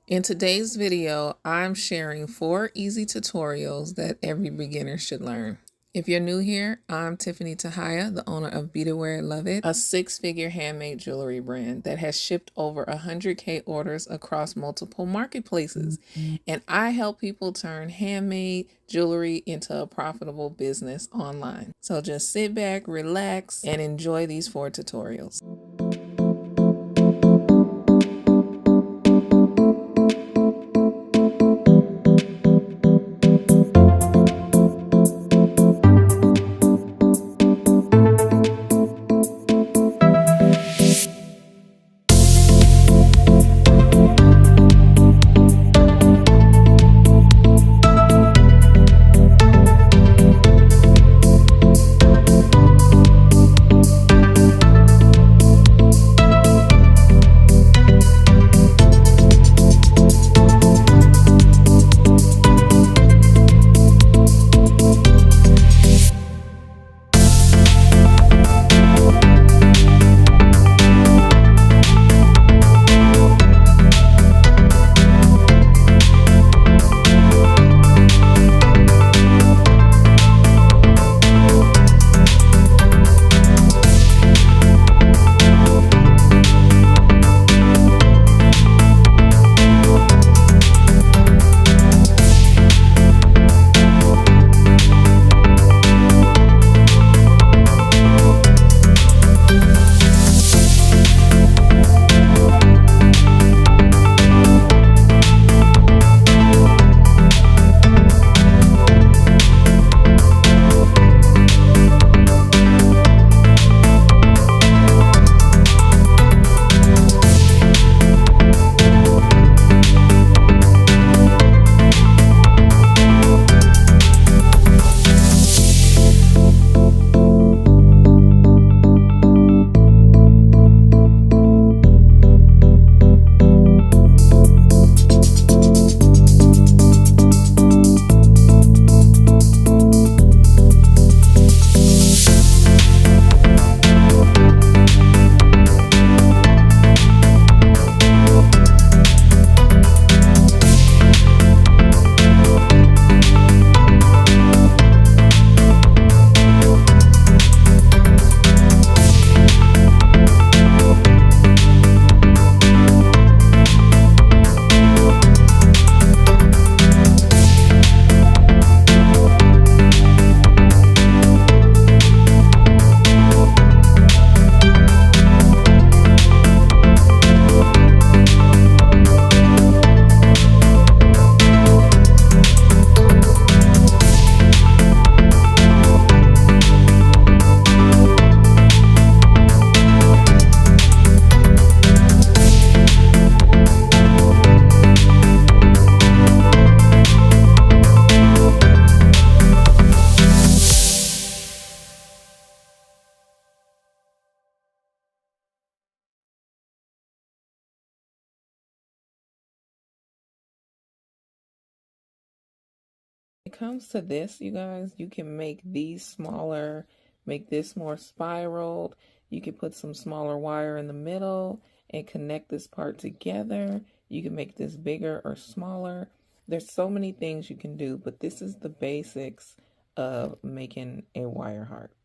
In today's video, I'm sharing 4 easy tutorials that every beginner should learn. If you're new here, I'm Tiffany Tahaya, the owner of Beadaware Love It, a 6-figure handmade jewelry brand that has shipped over 100K orders across multiple marketplaces. And I help people turn handmade jewelry into a profitable business online. So just sit back, relax, and enjoy these 4 tutorials. When it comes to this, you guys, you can make these smaller, make this more spiraled. You can put some smaller wire in the middle and connect this part together. You can make this bigger or smaller. There's so many things you can do, but this is the basics of making a wire heart.